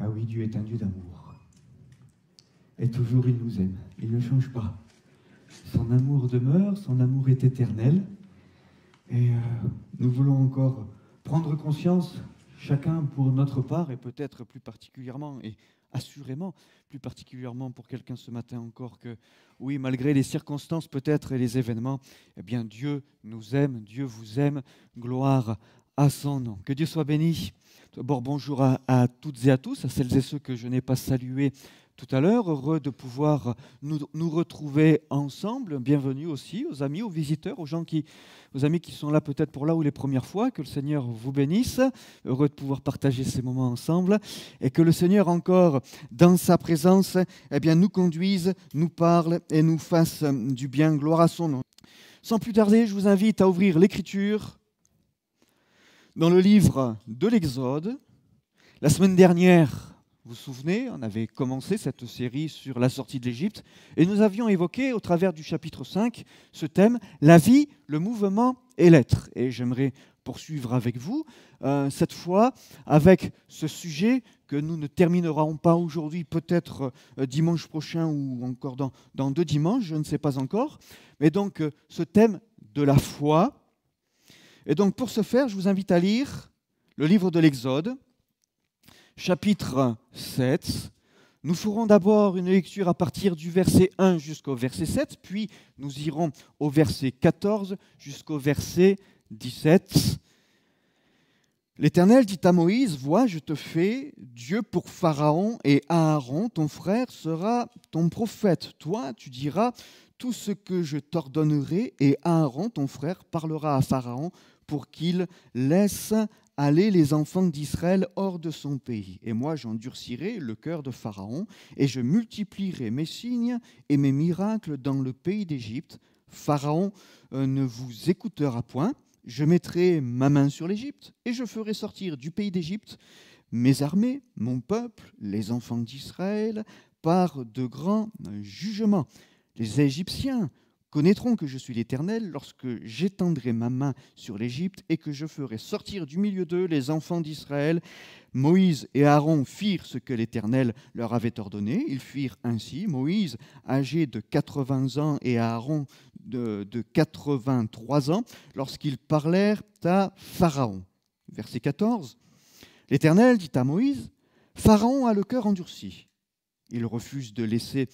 Ah oui, Dieu est un Dieu d'amour. Et toujours il nous aime, il ne change pas. Son amour demeure, son amour est éternel. Et nous voulons encore prendre conscience, chacun pour notre part, et peut-être plus particulièrement, et assurément, plus particulièrement pour quelqu'un ce matin encore, que oui, malgré les circonstances peut-être et les événements, eh bien Dieu nous aime, Dieu vous aime, gloire à son nom. Que Dieu soit béni. D'abord, bonjour à toutes et à tous, à celles et ceux que je n'ai pas salués tout à l'heure. Heureux de pouvoir nous retrouver ensemble. Bienvenue aussi aux amis, aux visiteurs, aux amis qui sont là peut-être pour là ou les premières fois. Que le Seigneur vous bénisse. Heureux de pouvoir partager ces moments ensemble. Et que le Seigneur encore, dans sa présence, eh bien, nous conduise, nous parle et nous fasse du bien. Gloire à son nom. Sans plus tarder, je vous invite à ouvrir l'Écriture dans le livre de l'Exode. La semaine dernière, vous vous souvenez, on avait commencé cette série sur la sortie de l'Égypte et nous avions évoqué au travers du chapitre 5 ce thème, la vie, le mouvement et l'être. Et j'aimerais poursuivre avec vous, cette fois, avec ce sujet que nous ne terminerons pas aujourd'hui, peut-être dimanche prochain ou encore dans 2 dimanches, je ne sais pas encore. Mais donc, ce thème de la foi. Et donc, pour ce faire, je vous invite à lire le livre de l'Exode, chapitre 7. Nous ferons d'abord une lecture à partir du verset 1 jusqu'au verset 7, puis nous irons au verset 14 jusqu'au verset 17. L'Éternel dit à Moïse, « Vois, je te fais Dieu pour Pharaon et Aaron, ton frère, sera ton prophète. Toi, tu diras tout ce que je t'ordonnerai et Aaron, ton frère, parlera à Pharaon pour qu'il laisse aller les enfants d'Israël hors de son pays. Et moi, j'endurcirai le cœur de Pharaon et je multiplierai mes signes et mes miracles dans le pays d'Égypte. Pharaon ne vous écoutera point. Je mettrai ma main sur l'Égypte et je ferai sortir du pays d'Égypte mes armées, mon peuple, les enfants d'Israël, par de grands jugements. Les Égyptiens connaîtront que je suis l'Éternel lorsque j'étendrai ma main sur l'Égypte et que je ferai sortir du milieu d'eux les enfants d'Israël. Moïse et Aaron firent ce que l'Éternel leur avait ordonné. Ils firent ainsi. Moïse, âgé de 80 ans, et Aaron de 83 ans, lorsqu'ils parlèrent à Pharaon. Verset 14. L'Éternel dit à Moïse, « Pharaon a le cœur endurci. Il refuse de laisser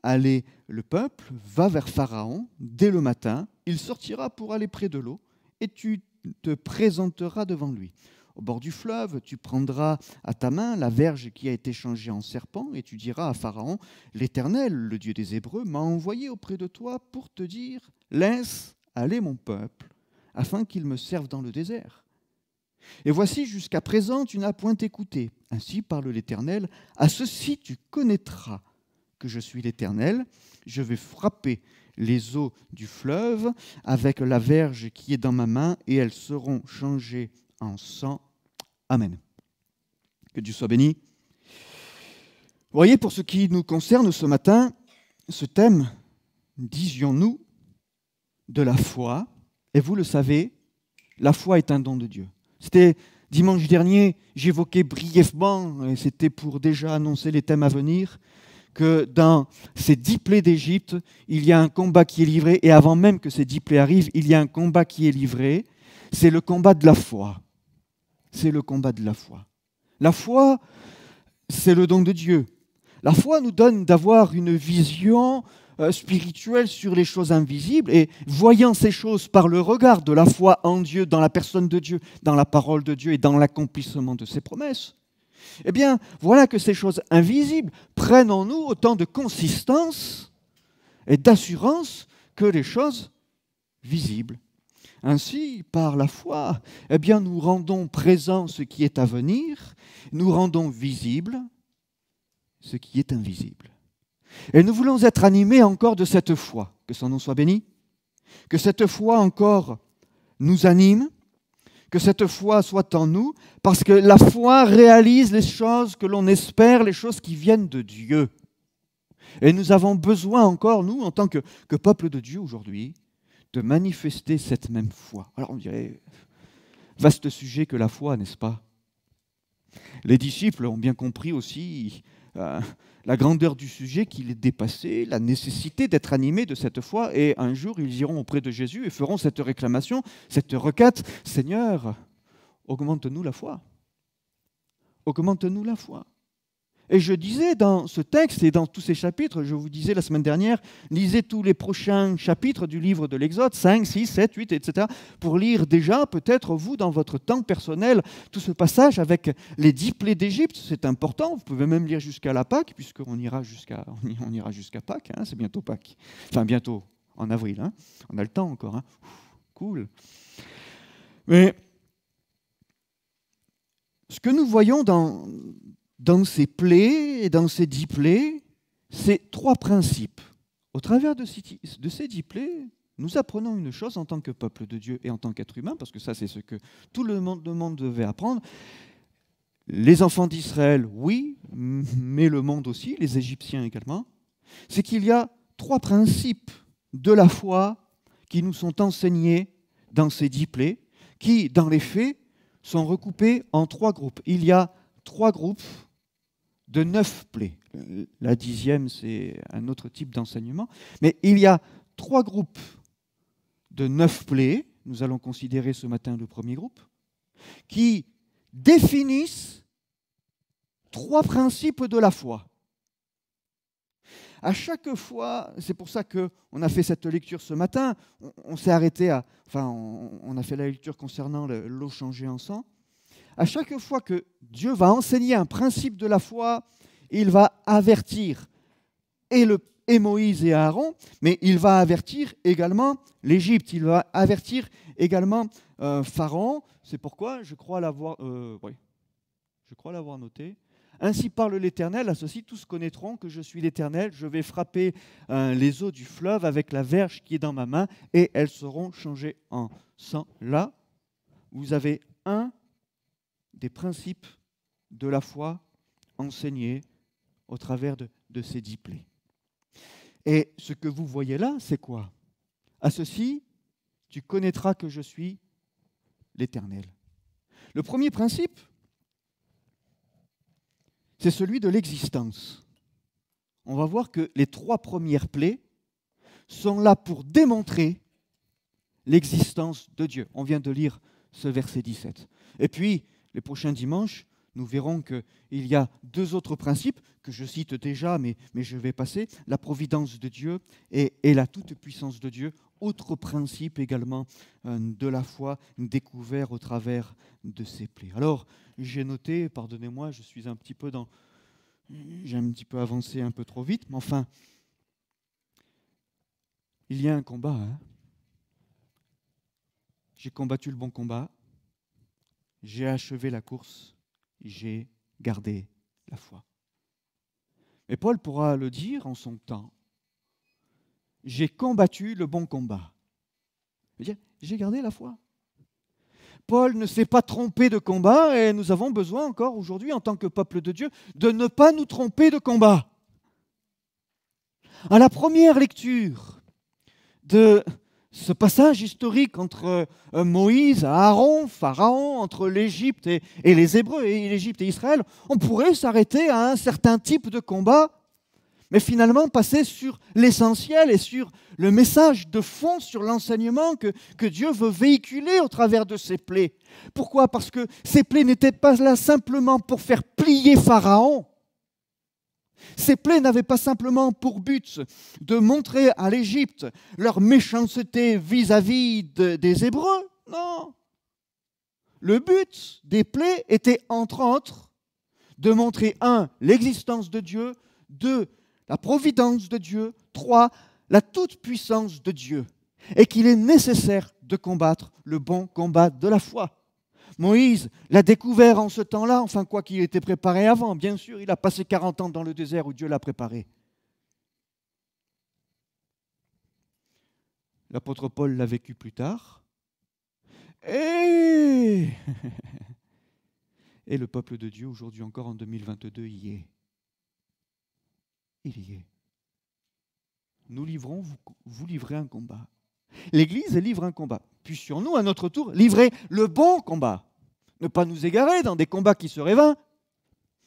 aller le peuple, va vers Pharaon dès le matin, il sortira pour aller près de l'eau et tu te présenteras devant lui. Au bord du fleuve, tu prendras à ta main la verge qui a été changée en serpent et tu diras à Pharaon, l'Éternel, le Dieu des Hébreux, m'a envoyé auprès de toi pour te dire, laisse aller mon peuple afin qu'il me serve dans le désert. Et voici, jusqu'à présent, tu n'as point écouté. Ainsi parle l'Éternel, à ceci tu connaîtras que je suis l'Éternel, je vais frapper les eaux du fleuve avec la verge qui est dans ma main et elles seront changées en sang. Amen. Que Dieu soit béni. Vous voyez, pour ce qui nous concerne ce matin, ce thème, disions-nous, de la foi, et vous le savez, la foi est un don de Dieu. C'était dimanche dernier, j'évoquais brièvement, et c'était pour déjà annoncer les thèmes à venir, que dans ces 10 plaies d'Égypte, il y a un combat qui est livré, et avant même que ces 10 plaies arrivent, il y a un combat qui est livré, c'est le combat de la foi. C'est le combat de la foi. La foi, c'est le don de Dieu. La foi nous donne d'avoir une vision spirituelle sur les choses invisibles, et voyant ces choses par le regard de la foi en Dieu, dans la personne de Dieu, dans la parole de Dieu et dans l'accomplissement de ses promesses, eh bien, voilà que ces choses invisibles prennent en nous autant de consistance et d'assurance que les choses visibles. Ainsi, par la foi, eh bien, nous rendons présent ce qui est à venir, nous rendons visible ce qui est invisible. Et nous voulons être animés encore de cette foi, que son nom soit béni, que cette foi encore nous anime, que cette foi soit en nous, parce que la foi réalise les choses que l'on espère, les choses qui viennent de Dieu. Et nous avons besoin encore, nous, en tant que peuple de Dieu aujourd'hui, de manifester cette même foi. Alors on dirait, vaste sujet que la foi, n'est-ce pas? Les disciples ont bien compris aussi la grandeur du sujet qui les dépassait, la nécessité d'être animés de cette foi, et un jour ils iront auprès de Jésus et feront cette réclamation, cette requête: Seigneur, augmente-nous la foi. Augmente-nous la foi. Et je disais dans ce texte et dans tous ces chapitres, je vous disais la semaine dernière, lisez tous les prochains chapitres du livre de l'Exode, 5, 6, 7, 8, etc., pour lire déjà, peut-être vous, dans votre temps personnel, tout ce passage avec les 10 plaies d'Égypte. C'est important, vous pouvez même lire jusqu'à la Pâque, puisqu'on ira jusqu'à Pâques, hein, c'est bientôt Pâques. Enfin, bientôt, en avril, hein. On a le temps encore. Hein. Cool. Mais ce que nous voyons dans ces plaies et dans ces 10 plaies, c'est 3 principes. Au travers de ces 10 plaies, nous apprenons une chose en tant que peuple de Dieu et en tant qu'être humain, parce que ça c'est ce que tout le monde devait apprendre. Les enfants d'Israël, oui, mais le monde aussi, les Égyptiens également, c'est qu'il y a 3 principes de la foi qui nous sont enseignés dans ces 10 plaies, qui, dans les faits, sont recoupés en 3 groupes. Il y a 3 groupes de 9 plaies. La 10e, c'est un autre type d'enseignement. Mais il y a 3 groupes de 9 plaies, nous allons considérer ce matin le premier groupe, qui définissent 3 principes de la foi. À chaque fois, c'est pour ça qu'on a fait cette lecture ce matin, on s'est arrêté on a fait la lecture concernant l'eau changée en sang. À chaque fois que Dieu va enseigner un principe de la foi, il va avertir et Moïse et Aaron, mais il va avertir également l'Égypte, il va avertir également Pharaon. C'est pourquoi je crois l'avoir noté. Ainsi parle l'Éternel, à ceux-ci tous connaîtront que je suis l'Éternel, je vais frapper les eaux du fleuve avec la verge qui est dans ma main, et elles seront changées en sang. Là, vous avez un des principes de la foi enseignés au travers de ces 10 plaies. Et ce que vous voyez là, c'est quoi? À ceci, tu connaîtras que je suis l'Éternel. Le premier principe, c'est celui de l'existence. On va voir que les 3 premières plaies sont là pour démontrer l'existence de Dieu. On vient de lire ce verset 17. Et puis, les prochains dimanches, nous verrons qu'il y a 2 autres principes que je cite déjà, mais je vais passer. La providence de Dieu et la toute-puissance de Dieu. Autre principe également de la foi découvert au travers de ces plaies. Alors, j'ai noté, pardonnez-moi, j'ai un petit peu avancé un peu trop vite, mais enfin, il y a un combat. Hein. J'ai combattu le bon combat. J'ai achevé la course, j'ai gardé la foi. Mais Paul pourra le dire en son temps. J'ai combattu le bon combat. J'ai gardé la foi. Paul ne s'est pas trompé de combat et nous avons besoin encore aujourd'hui, en tant que peuple de Dieu, de ne pas nous tromper de combat. À la première lecture de ce passage historique entre Moïse, Aaron, Pharaon, entre l'Égypte et les Hébreux, et l'Égypte et Israël, on pourrait s'arrêter à un certain type de combat, mais finalement passer sur l'essentiel et sur le message de fond, sur l'enseignement que Dieu veut véhiculer au travers de ces plaies. Pourquoi? Parce que ces plaies n'étaient pas là simplement pour faire plier Pharaon. Ces plaies n'avaient pas simplement pour but de montrer à l'Égypte leur méchanceté vis-à-vis des Hébreux. Non. Le but des plaies était, entre autres, de montrer, 1, l'existence de Dieu, 2, la providence de Dieu, 3, la toute-puissance de Dieu, et qu'il est nécessaire de combattre le bon combat de la foi. Moïse l'a découvert en ce temps-là, enfin quoi qu'il était préparé avant, bien sûr, il a passé 40 ans dans le désert où Dieu l'a préparé. L'apôtre Paul l'a vécu plus tard. Et le peuple de Dieu, aujourd'hui encore en 2022, y est. Il y est. Nous livrons, vous livrez un combat. L'Église livre un combat. Puissions-nous, à notre tour, livrer le bon combat. ne pas nous égarer dans des combats qui seraient vains,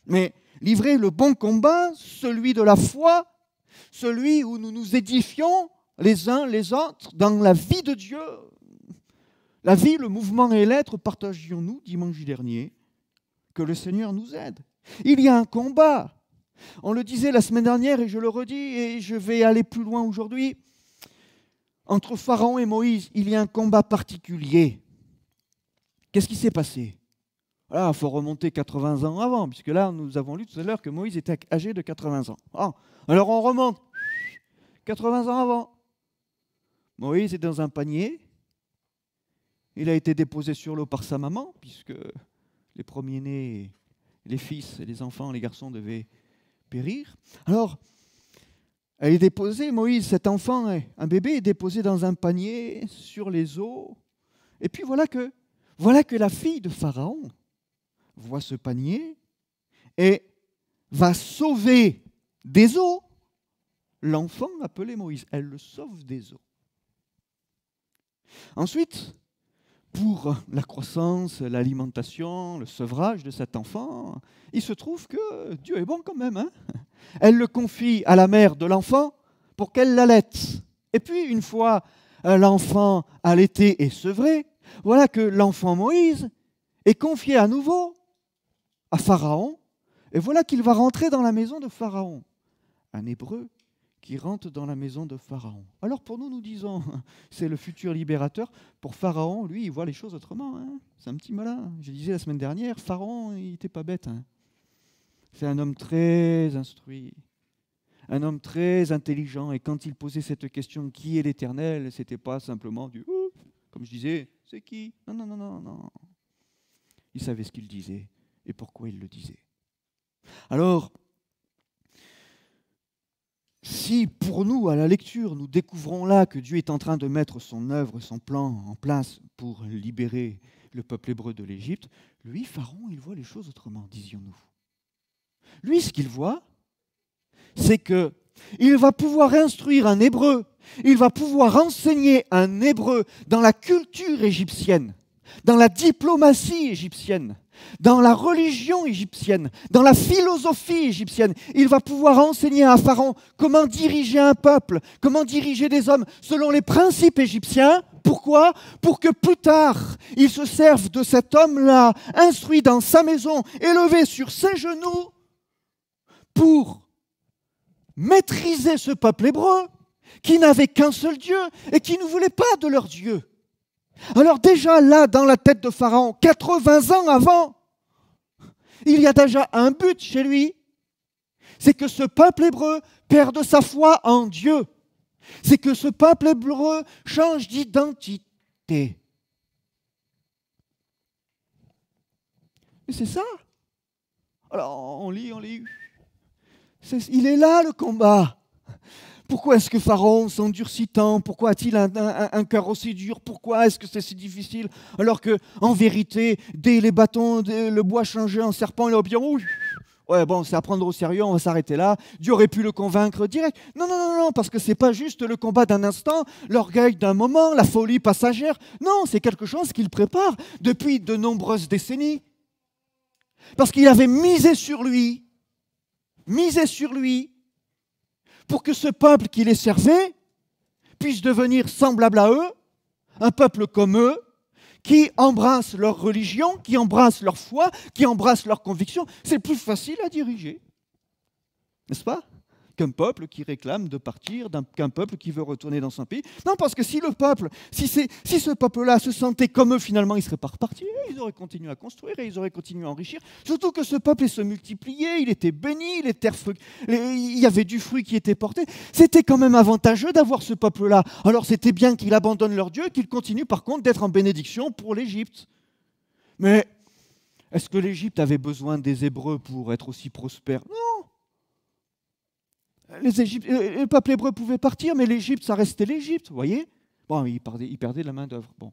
mais livrer le bon combat, celui de la foi, celui où nous nous édifions les uns les autres dans la vie de Dieu. La vie, le mouvement et l'être, partagions-nous dimanche dernier. Que le Seigneur nous aide. Il y a un combat. On le disait la semaine dernière et je le redis et je vais aller plus loin aujourd'hui. Entre Pharaon et Moïse, il y a un combat particulier. Qu'est-ce qui s'est passé? Voilà, il faut remonter 80 ans avant, puisque là, nous avons lu tout à l'heure que Moïse était âgé de 80 ans. Ah, alors on remonte 80 ans avant. Moïse est dans un panier. Il a été déposé sur l'eau par sa maman, puisque les premiers-nés, les fils et les enfants, les garçons devaient périr. Alors, elle est déposée, Moïse, cet enfant, un bébé, est déposé dans un panier sur les eaux. Et puis voilà que la fille de Pharaon voit ce panier et va sauver des eaux l'enfant appelé Moïse. Elle le sauve des eaux. Ensuite, pour la croissance, l'alimentation, le sevrage de cet enfant, il se trouve que Dieu est bon quand même. Hein. Elle le confie à la mère de l'enfant pour qu'elle l'allaite. Et puis, une fois l'enfant allaité et sevré, voilà que l'enfant Moïse est confié à nouveau à Pharaon. Et voilà qu'il va rentrer dans la maison de Pharaon. Un Hébreu qui rentre dans la maison de Pharaon. Alors pour nous, nous disons, c'est le futur libérateur. Pour Pharaon, lui, il voit les choses autrement. Hein. C'est un petit malin. Je disais la semaine dernière, Pharaon, il n'était pas bête. Hein. C'est un homme très instruit, un homme très intelligent. Et quand il posait cette question, qui est l'Éternel, ce n'était pas simplement du comme je disais, c'est qui? Non, non, non, non, non. Il savait ce qu'il disait et pourquoi il le disait. Alors, si pour nous, à la lecture, nous découvrons là que Dieu est en train de mettre son œuvre, son plan en place pour libérer le peuple hébreu de l'Égypte, lui, Pharaon, il voit les choses autrement, disions-nous. Lui, ce qu'il voit, c'est qu'il va pouvoir instruire un Hébreu, il va pouvoir enseigner un Hébreu dans la culture égyptienne, dans la diplomatie égyptienne, dans la religion égyptienne, dans la philosophie égyptienne. Il va pouvoir enseigner à Pharaon comment diriger un peuple, comment diriger des hommes selon les principes égyptiens. Pourquoi? Pour que plus tard, il se serve de cet homme-là, instruit dans sa maison, élevé sur ses genoux, pour maîtriser ce peuple hébreu qui n'avait qu'un seul Dieu et qui ne voulait pas de leur Dieu. Alors déjà là, dans la tête de Pharaon, 80 ans avant, il y a déjà un but chez lui, c'est que ce peuple hébreu perde sa foi en Dieu. C'est que ce peuple hébreu change d'identité. Et c'est ça. Alors on lit. Il est là le combat. Pourquoi est-ce que Pharaon s'endurcit tant? Pourquoi a-t-il un cœur aussi dur? Pourquoi est-ce que c'est si difficile? Alors que, en vérité, dès les bâtons, le bois changeait en serpent, il aurait pu dire, ouais, bon, c'est à prendre au sérieux, on va s'arrêter là. Dieu aurait pu le convaincre direct. Non, parce que c'est pas juste le combat d'un instant, l'orgueil d'un moment, la folie passagère. Non, c'est quelque chose qu'il prépare depuis de nombreuses décennies. Parce qu'il avait misé sur lui, pour que ce peuple qui les servait puisse devenir semblable à eux, un peuple comme eux, qui embrasse leur religion, qui embrasse leur foi, qui embrasse leurs convictions. C'est plus facile à diriger, n'est-ce pas? Qu'un peuple qui réclame de partir, qu'un peuple qui veut retourner dans son pays. Non, parce que si ce peuple-là se sentait comme eux, finalement, ils ne seraient pas repartis. Ils auraient continué à construire et ils auraient continué à enrichir. Surtout que ce peuple se multipliait, il était béni, il y avait du fruit qui était porté. C'était quand même avantageux d'avoir ce peuple-là. Alors c'était bien qu'il abandonne leur Dieu et qu'il continue par contre d'être en bénédiction pour l'Égypte. Mais est-ce que l'Égypte avait besoin des Hébreux pour être aussi prospère? Non. Le peuple hébreu pouvait partir, mais l'Égypte, ça restait l'Égypte, vous voyez? Bon, il perdait la main-d'œuvre. Bon.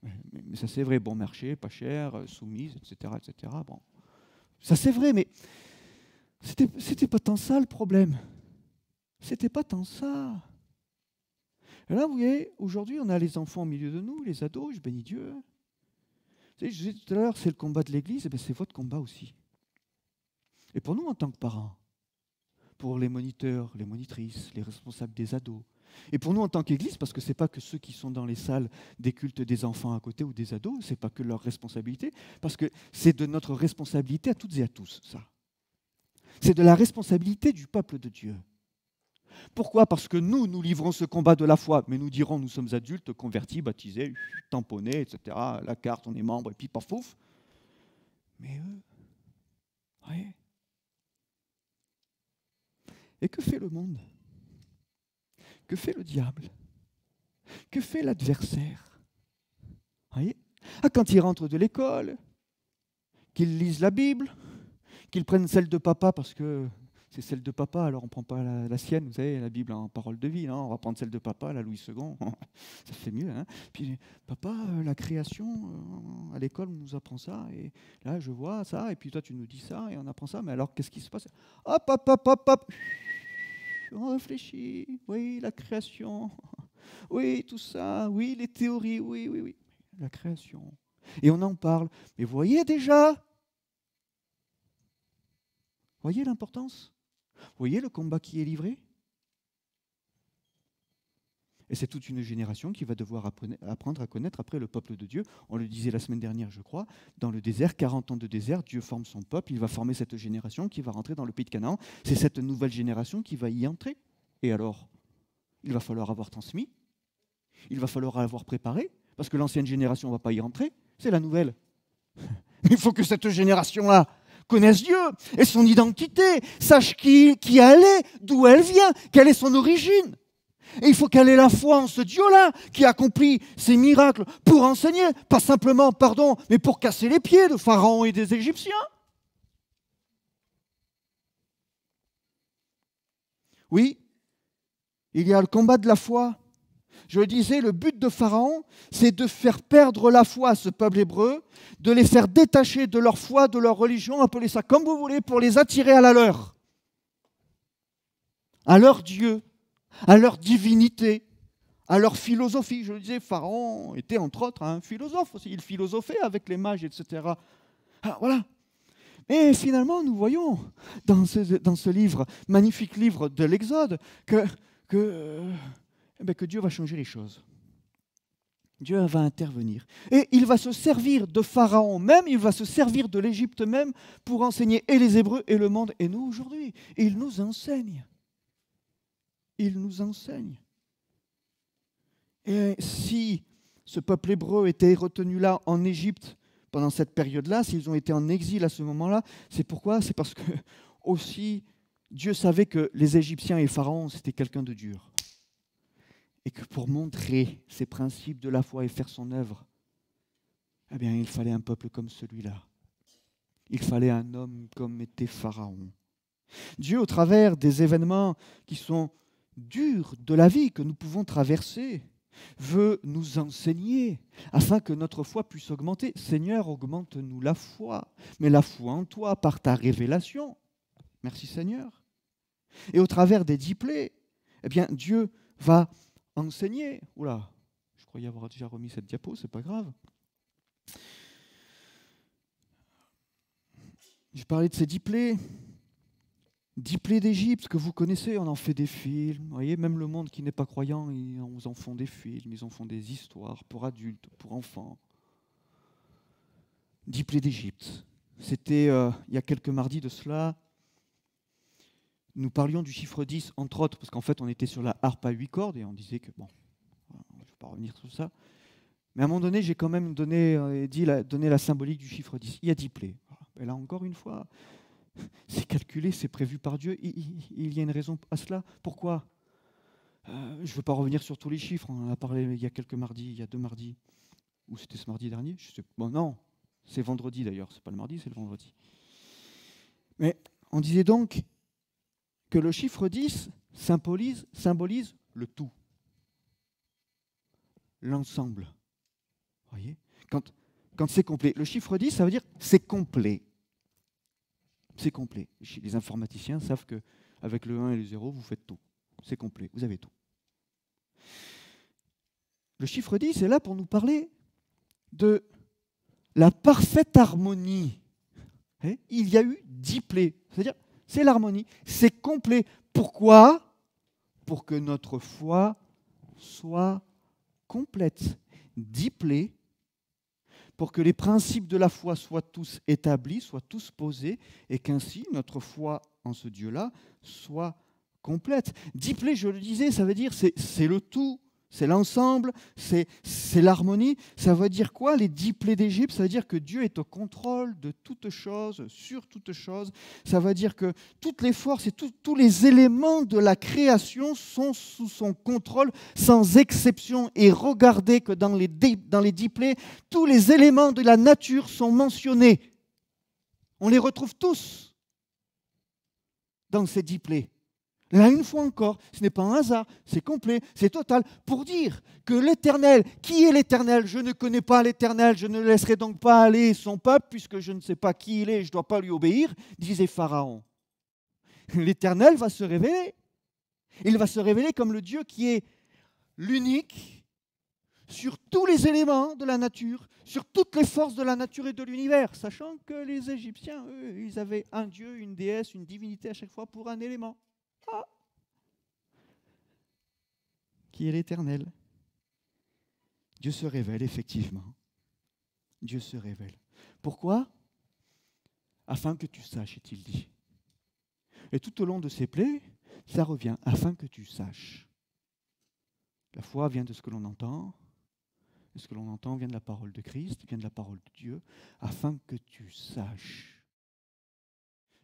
Mais ça c'est vrai, bon marché, pas cher, soumise, etc. Bon. Ça c'est vrai, mais c'était pas tant ça le problème. C'était pas tant ça. Et là, vous voyez, aujourd'hui, on a les enfants au milieu de nous, les ados, je bénis Dieu. Je disais tout à l'heure, c'est le combat de l'Église, et c'est votre combat aussi. Et pour nous, en tant que parents, pour les moniteurs, les monitrices, les responsables des ados, et pour nous en tant qu'Église, parce que ce n'est pas que ceux qui sont dans les salles des cultes des enfants à côté ou des ados, ce n'est pas que leur responsabilité, parce que c'est de notre responsabilité à toutes et à tous, ça. C'est de la responsabilité du peuple de Dieu. Pourquoi? Parce que nous livrons ce combat de la foi, mais nous dirons, nous sommes adultes, convertis, baptisés, tamponnés, etc. La carte, on est membre, et puis paf, pouf. Mais eux, voyez. Et que fait le monde? Que fait le diable? Que fait l'adversaire? Voyez? Quand ils rentrent de l'école, qu'ils lisent la Bible, qu'ils prennent celle de papa parce que c'est celle de papa, alors on ne prend pas la sienne, vous savez, la Bible en parole de vie, non, on va prendre celle de papa, la Louis II, ça fait mieux. Hein. Puis papa, la création, à l'école on nous apprend ça, et là je vois ça, et puis toi tu nous dis ça, et on apprend ça, mais alors qu'est-ce qui se passe? Hop, hop, hop, hop, hop. On réfléchit, oui, la création, oui, tout ça, oui, les théories, oui, oui, oui, la création. Et on en parle. Mais voyez déjà, voyez l'importance? Voyez le combat qui est livré? Et c'est toute une génération qui va devoir apprendre à connaître après le peuple de Dieu. On le disait la semaine dernière, je crois, dans le désert, 40 ans de désert, Dieu forme son peuple, il va former cette génération qui va rentrer dans le pays de Canaan. C'est cette nouvelle génération qui va y entrer. Et alors, il va falloir avoir transmis, il va falloir avoir préparé, parce que l'ancienne génération ne va pas y rentrer, c'est la nouvelle. Il faut que cette génération-là connaisse Dieu et son identité, sache qui elle est, d'où elle vient, quelle est son origine. Et il faut qu'elle ait la foi en ce Dieu-là qui accomplit ces miracles pour enseigner, pas simplement, pardon, mais pour casser les pieds de Pharaon et des Égyptiens. Oui, il y a le combat de la foi. Je le disais, le but de Pharaon, c'est de faire perdre la foi à ce peuple hébreu, de les faire détacher de leur foi, de leur religion, appelez ça comme vous voulez, pour les attirer à la leur, à leur Dieu, à leur divinité, à leur philosophie. Je le disais, Pharaon était entre autres un philosophe aussi, il philosophait avec les mages, etc. Alors voilà. Et finalement, nous voyons dans ce livre, magnifique livre de l'Exode, que Dieu va changer les choses. Dieu va intervenir. Et il va se servir de Pharaon même, il va se servir de l'Égypte même pour enseigner et les Hébreux et le monde et nous aujourd'hui. Et il nous enseigne. Il nous enseigne. Et si ce peuple hébreu était retenu là en Égypte pendant cette période-là, s'ils ont été en exil à ce moment-là, c'est pourquoi? C'est parce que aussi Dieu savait que les Égyptiens et Pharaon, c'était quelqu'un de dur. Et que pour montrer ces principes de la foi et faire son œuvre, eh bien, il fallait un peuple comme celui-là. Il fallait un homme comme était Pharaon. Dieu, au travers des événements qui sont durs de la vie que nous pouvons traverser, veut nous enseigner afin que notre foi puisse augmenter. Seigneur, augmente-nous la foi, mais la foi en toi par ta révélation. Merci Seigneur. Et au travers des 10 plaies, eh bien, Dieu va enseigner. Oula, je croyais avoir déjà remis cette diapo, c'est pas grave. J'ai parlé de ces 10 plaies. 10 plaies d'Égypte que vous connaissez, on en fait des films. Vous voyez, même le monde qui n'est pas croyant, ils en font des films, ils en font des histoires pour adultes, pour enfants. 10 plaies d'Égypte. C'était il y a quelques mardis de cela. Nous parlions du chiffre 10, entre autres, parce qu'en fait, on était sur la harpe à 8 cordes et on disait que, bon, je ne vais pas revenir sur ça. Mais à un moment donné, j'ai quand même donné la symbolique du chiffre 10. Il y a 10 plaies. Et là, encore une fois, c'est calculé, c'est prévu par Dieu. Il y a une raison à cela. Pourquoi? Je ne veux pas revenir sur tous les chiffres. On en a parlé il y a quelques mardis, il y a 2 mardis. Ou c'était ce mardi dernier? Bon, non, c'est vendredi d'ailleurs. Ce n'est pas le mardi, c'est le vendredi. Mais on disait donc que le chiffre 10 symbolise le tout. L'ensemble. Vous voyez? Quand c'est complet. Le chiffre 10, ça veut dire c'est complet. C'est complet. Les informaticiens savent qu'avec le 1 et le 0, vous faites tout. C'est complet, vous avez tout. Le chiffre 10 est là pour nous parler de la parfaite harmonie. Il y a eu 10 plaies. C'est-à-dire, c'est l'harmonie, c'est complet. Pourquoi ? Pour que notre foi soit complète. 10 plaies, pour que les principes de la foi soient tous établis, soient tous posés, et qu'ainsi notre foi en ce Dieu-là soit complète. 10 plaies, je le disais, ça veut dire c'est le tout, c'est l'ensemble, c'est l'harmonie. Ça veut dire quoi, les 10 plaies d'Égypte? Ça veut dire que Dieu est au contrôle de toutes choses, sur toutes choses. Ça veut dire que toutes les forces et tous les éléments de la création sont sous son contrôle, sans exception. Et regardez que dans les 10 plaies, tous les éléments de la nature sont mentionnés. On les retrouve tous dans ces 10 plaies. Là, une fois encore, ce n'est pas un hasard, c'est complet, c'est total, pour dire que l'Éternel, qui est l'Éternel? Je ne connais pas l'Éternel, je ne laisserai donc pas aller son peuple, puisque je ne sais pas qui il est, je ne dois pas lui obéir, disait Pharaon. L'Éternel va se révéler. Il va se révéler comme le Dieu qui est l'unique sur tous les éléments de la nature, sur toutes les forces de la nature et de l'univers, sachant que les Égyptiens, eux, ils avaient un Dieu, une déesse, une divinité à chaque fois pour un élément. Qui est l'Éternel. Dieu se révèle, effectivement. Dieu se révèle. Pourquoi? Afin que tu saches, est-il dit. Et tout au long de ces plaies, ça revient, afin que tu saches. La foi vient de ce que l'on entend, et ce que l'on entend vient de la parole de Christ, vient de la parole de Dieu, afin que tu saches.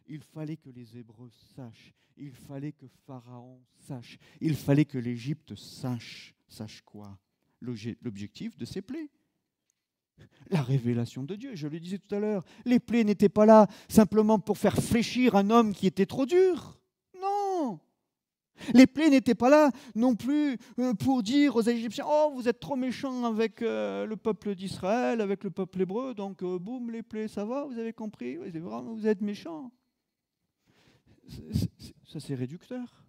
Il fallait que les Hébreux sachent, il fallait que Pharaon sache, il fallait que l'Égypte sache. Sache quoi? L'objectif de ces plaies. La révélation de Dieu, je le disais tout à l'heure. Les plaies n'étaient pas là simplement pour faire fléchir un homme qui était trop dur. Non! Les plaies n'étaient pas là non plus pour dire aux Égyptiens « Oh, vous êtes trop méchants avec le peuple d'Israël, avec le peuple hébreu, donc boum, les plaies, ça va, vous avez compris, vous êtes méchants. » Ça, c'est réducteur.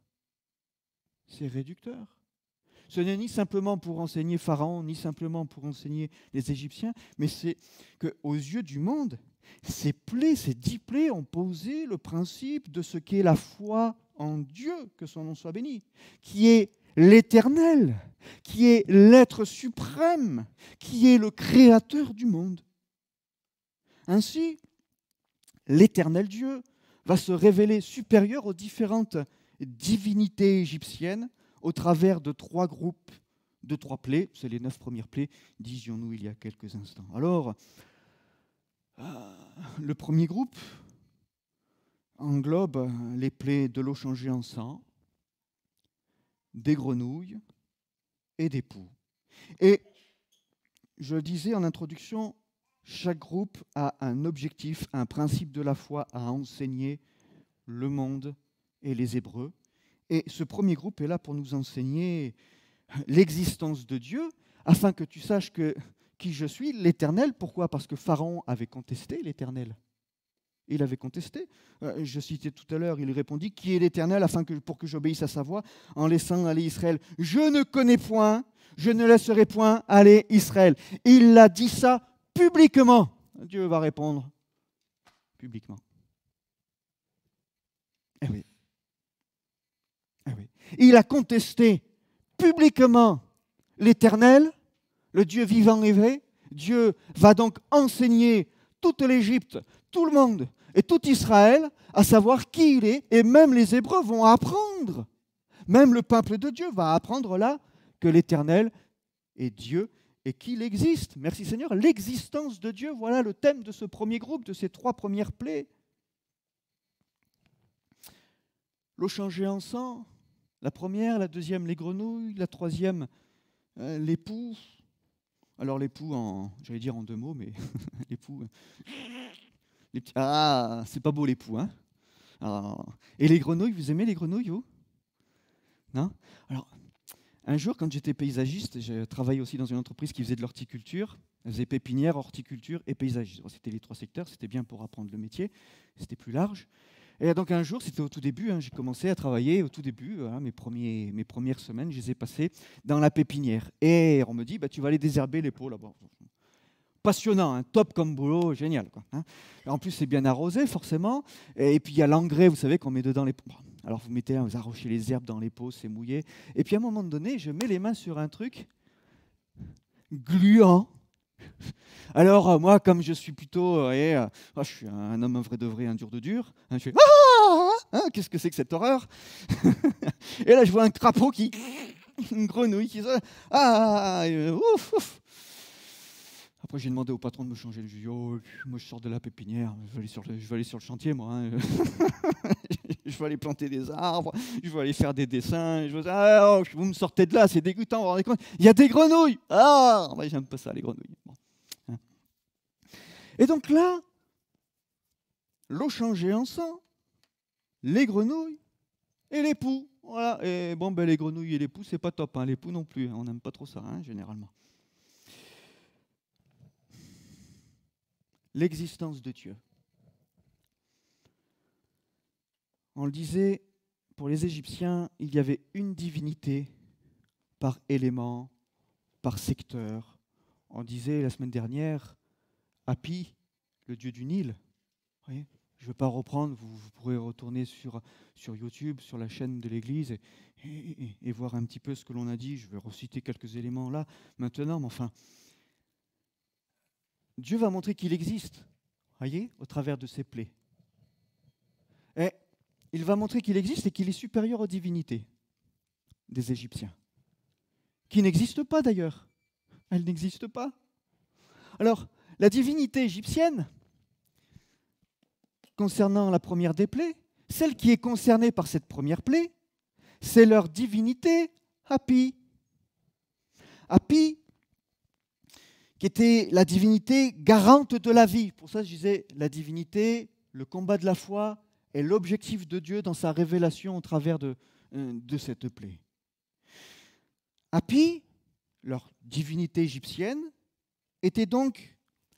C'est réducteur. Ce n'est ni simplement pour enseigner Pharaon, ni simplement pour enseigner les Égyptiens, mais c'est qu'aux yeux du monde, ces plaies, ces 10 plaies ont posé le principe de ce qu'est la foi en Dieu, que son nom soit béni, qui est l'Éternel, qui est l'être suprême, qui est le créateur du monde. Ainsi, l'Éternel Dieu va se révéler supérieur aux différentes divinités égyptiennes au travers de 3 groupes, de 3 plaies. C'est les 9 premières plaies, disions-nous il y a quelques instants. Alors, le premier groupe englobe les plaies de l'eau changée en sang, des grenouilles et des poux. Et je le disais en introduction, chaque groupe a un objectif, un principe de la foi à enseigner le monde et les Hébreux. Et ce premier groupe est là pour nous enseigner l'existence de Dieu, afin que tu saches qui je suis, l'Éternel. Pourquoi? Parce que Pharaon avait contesté l'Éternel. Il avait contesté. Je citais tout à l'heure, il répondit « Qui est l'Éternel pour que j'obéisse à sa voix en laissant aller Israël ?» Je ne connais point, je ne laisserai point aller Israël. Il a dit ça publiquement. Dieu va répondre publiquement. Eh oui. Eh oui. Il a contesté publiquement l'Éternel, le Dieu vivant et vrai. Dieu va donc enseigner toute l'Égypte, tout le monde et tout Israël à savoir qui il est. Et même les Hébreux vont apprendre. Même le peuple de Dieu va apprendre là que l'Éternel est Dieu et qu'il existe. Merci Seigneur, l'existence de Dieu, voilà le thème de ce premier groupe, de ces 3 premières plaies. L'eau changée en sang, la première, la deuxième, les grenouilles, la troisième, les poux. Alors les poux, j'allais dire en 2 mots, mais les poux, les petits, c'est pas beau les poux, hein. Et les grenouilles, vous aimez les grenouilles, vous? Non? Alors, un jour, quand j'étais paysagiste, j'ai travaillé aussi dans une entreprise qui faisait de l'horticulture. Elle faisait pépinière, horticulture et paysagisme. C'était les 3 secteurs, c'était bien pour apprendre le métier, c'était plus large. Et donc un jour, c'était au tout début, j'ai commencé à travailler au tout début, mes premières semaines, je les ai passées dans la pépinière. Et on me dit, tu vas aller désherber les pots là-bas. passionnant, hein, top comme boulot, génial, quoi, hein. En plus, c'est bien arrosé, forcément. Et puis, il y a l'engrais, vous savez, qu'on met dedans les pots. Alors, vous mettez, vous arrochez les herbes dans les pots, c'est mouillé. Et puis, à un moment donné, je mets les mains sur un truc gluant. Alors, moi, comme je suis plutôt, je suis un homme vrai de vrai, un dur de dur, hein, je fais qu'est-ce que c'est que cette horreur? Et là, je vois un crapaud une grenouille qui ouf, ouf. Après, j'ai demandé au patron de me changer le jus. Moi, je sors de la pépinière, je vais aller sur le chantier, moi, hein. Je vais aller planter des arbres, je vais aller faire des dessins. Vous me sortez de là, c'est dégoûtant, vous vous rendez compte? Il y a des grenouilles. J'aime pas ça, les grenouilles. Bon. Et donc là, l'eau changée en sang, les grenouilles et les poux. Voilà. Et bon, les grenouilles et les poux, c'est pas top, hein. Les poux non plus, hein. On n'aime pas trop ça, hein, généralement. L'existence de Dieu. On le disait, pour les Égyptiens, il y avait une divinité par élément, par secteur. On disait la semaine dernière, Hapi, le dieu du Nil. Vous voyez, je ne vais pas reprendre, vous pourrez retourner sur YouTube, sur la chaîne de l'Église et voir un petit peu ce que l'on a dit. Je vais reciter quelques éléments là maintenant, mais enfin, Dieu va montrer qu'il existe, voyez, au travers de ses plaies. Et il va montrer qu'il existe et qu'il est supérieur aux divinités des Égyptiens, qui n'existent pas d'ailleurs. Elles n'existent pas. Alors, la divinité égyptienne, concernant la première des plaies, celle qui est concernée par cette première plaie, c'est leur divinité Hapi. Hapi, qui était la divinité garante de la vie. Pour ça, je disais, la divinité, le combat de la foi est l'objectif de Dieu dans sa révélation au travers de cette plaie. Hapi, leur divinité égyptienne, était donc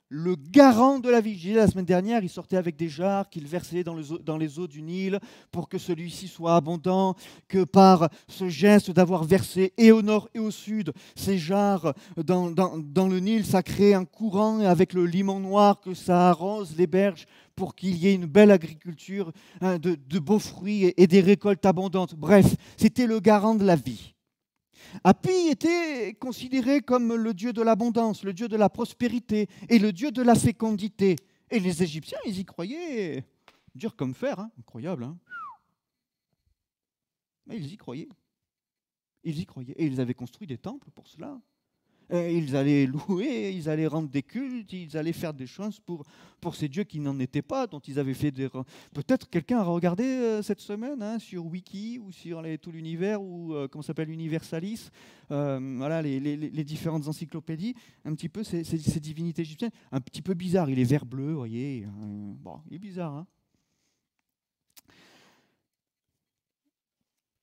le garant de la vie. Je disais la semaine dernière, il sortait avec des jarres qu'il versait dans les eaux du Nil pour que celui-ci soit abondant, que par ce geste d'avoir versé et au nord et au sud ces jarres dans le Nil, ça crée un courant avec le limon noir, que ça arrose les berges pour qu'il y ait une belle agriculture, hein, de beaux fruits et des récoltes abondantes. Bref, c'était le garant de la vie. Hapi était considéré comme le dieu de l'abondance, le dieu de la prospérité et le dieu de la fécondité. Et les Égyptiens, ils y croyaient dur comme fer, hein, incroyable. Hein. Mais ils y croyaient. Ils y croyaient. Et ils avaient construit des temples pour cela. Et ils allaient louer, ils allaient rendre des cultes, ils allaient faire des choses pour ces dieux qui n'en étaient pas, dont ils avaient fait des... Peut-être quelqu'un a regardé cette semaine, hein, sur Wiki ou sur tout l'univers, ou comment ça s'appelle, Universalis, voilà, les différentes encyclopédies, un petit peu ces divinités égyptiennes. Un petit peu bizarre, il est vert-bleu, vous voyez. Bon, il est bizarre, hein.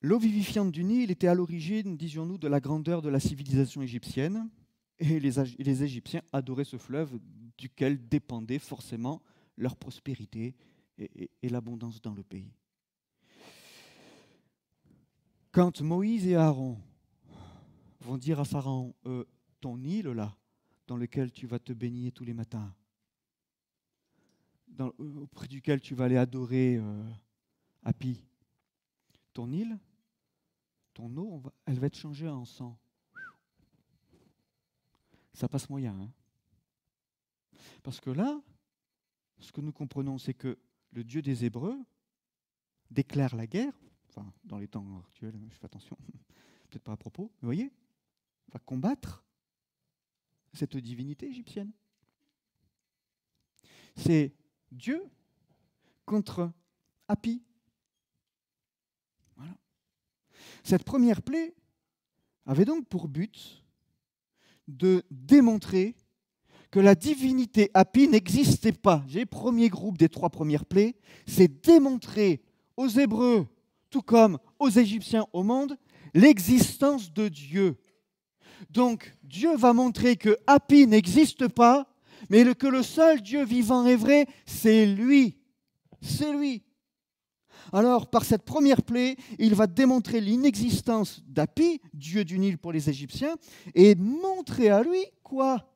L'eau vivifiante du Nil était à l'origine, disions-nous, de la grandeur de la civilisation égyptienne. Et les Égyptiens adoraient ce fleuve duquel dépendait forcément leur prospérité et l'abondance dans le pays. Quand Moïse et Aaron vont dire à Pharaon, ton Nil là, dans lequel tu vas te baigner tous les matins, auprès duquel tu vas aller adorer Hapi, ton Nil, ton eau, elle va être changée en sang. Ça passe moyen. Hein, parce que là, ce que nous comprenons, c'est que le Dieu des Hébreux déclare la guerre, enfin, dans les temps actuels, je fais attention, peut-être pas à propos, mais vous voyez, va combattre cette divinité égyptienne. C'est Dieu contre Hapi. Voilà. Cette première plaie avait donc pour but de démontrer que la divinité Hapi n'existait pas. J'ai le premier groupe des 3 premières plaies, c'est démontrer aux Hébreux, tout comme aux Égyptiens au monde, l'existence de Dieu. Donc Dieu va montrer que Hapi n'existe pas, mais que le seul Dieu vivant et vrai, c'est lui. C'est lui. Alors, par cette première plaie, il va démontrer l'inexistence d'Hapi, dieu du Nil pour les Égyptiens, et montrer à lui quoi ?